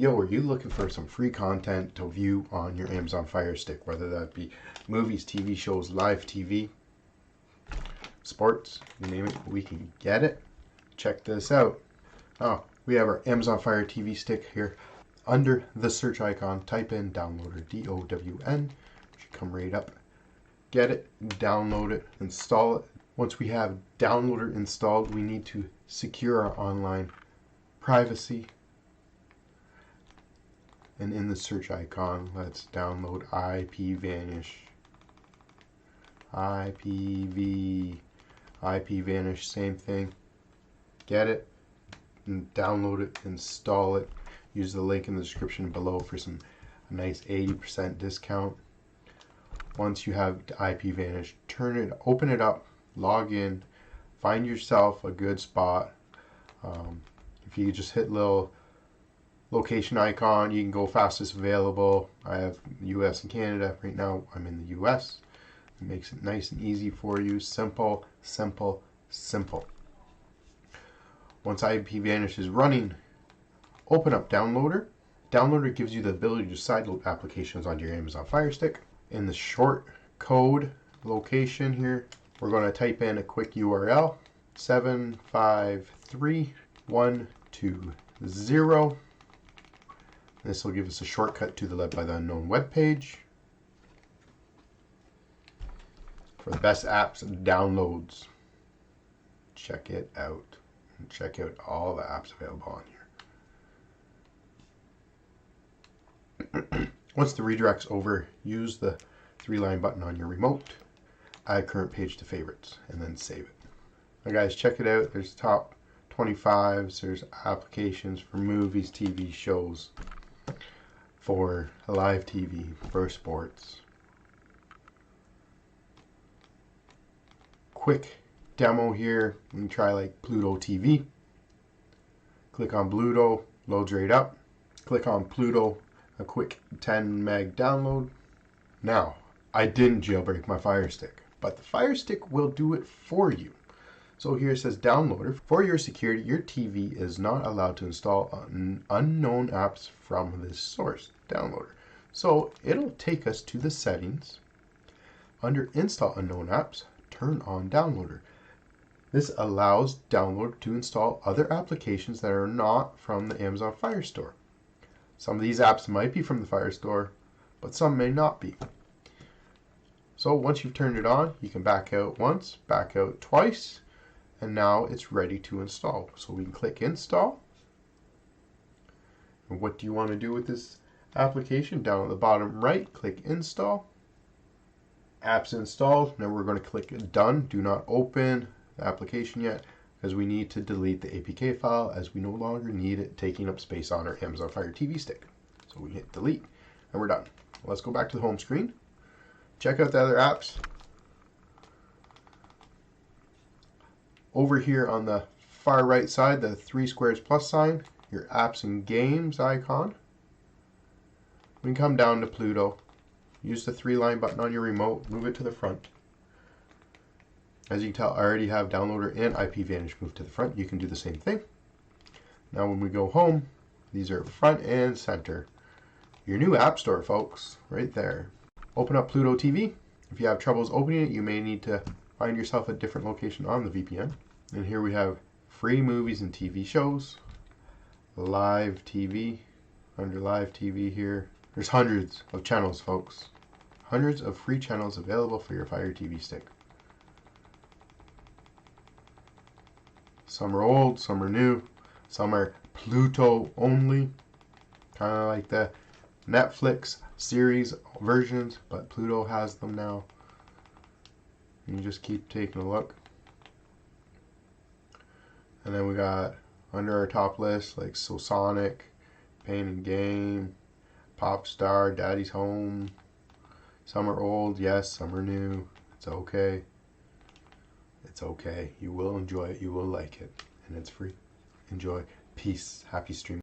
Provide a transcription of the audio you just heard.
Yo, are you looking for some free content to view on your Amazon Fire Stick, whether that be movies, TV shows, live TV, sports, you name it, we can get it. Check this out. Oh, we have our Amazon Fire TV Stick here. Under the search icon, type in downloader, D-O-W-N. Should come right up. Get it, download it, install it. Once we have downloader installed, we need to secure our online privacy. And in the search icon, let's download IPVanish. IPVanish, same thing. Get it, and download it, install it. Use the link in the description below for a nice 80% discount. Once you have IPVanish, open it up, log in, find yourself a good spot. If you just hit little location icon, you can go fastest available. I have US and Canada. Right now I'm in the US. It makes it nice and easy for you. Simple, simple, simple. Once IPVanish is running, open up Downloader. Downloader gives you the ability to sideload applications onto your Amazon Fire Stick. In the short code location here, we're going to type in a quick URL, 753120. This will give us a shortcut to the Led by the Unknown webpage for the best apps and downloads. Check it out. And check out all the apps available on here. Once the redirect's over, use the 3-line button on your remote, add current page to favorites, and then save it. Now guys, check it out. There's top 25s, there's applications for movies, TV shows, for live TV, for sports. Quick demo here. We can try like Pluto TV. Click on Pluto, loads right up. Click on Pluto, a quick 10 meg download. Now, I didn't jailbreak my Fire Stick, but the Fire Stick will do it for you. So here it says downloader. For your security, your TV is not allowed to install unknown apps from this source, downloader. So it'll take us to the settings. Under install unknown apps, turn on downloader. This allows downloader to install other applications that are not from the Amazon Fire Store. Some of these apps might be from the Fire Store, but some may not be. So once you've turned it on, you can back out once, back out twice, and now it's ready to install. So we can click install. And what do you want to do with this application? Down at the bottom right, click install. Apps installed. Now we're going to click done. Do not open the application yet, because we need to delete the APK file as we no longer need it taking up space on our Amazon Fire TV Stick. So we hit delete and we're done. Let's go back to the home screen. Check out the other apps. Over here on the far right side, the 3 squares plus sign, your apps and games icon. We can come down to Pluto. Use the 3-line button on your remote, move it to the front. As you can tell, I already have downloader and IPVanish moved to the front. You can do the same thing. Now when we go home, these are front and center. Your new app store, folks, right there. Open up Pluto TV. If you have troubles opening it, you may need to find yourself a different location on the VPN. And here we have free movies and TV shows. Live TV. Under live TV here, there's hundreds of channels, folks. Hundreds of free channels available for your Fire TV Stick. Some are old, some are new, some are Pluto only. Kind of like the Netflix series versions, but Pluto has them now. You just keep taking a look. And then we got under our top list like Sonic, Pain and Game, Pop Star, Daddy's Home. Some are old, yes, some are new. It's okay. It's okay. You will enjoy it. You will like it. And it's free. Enjoy. Peace. Happy streaming.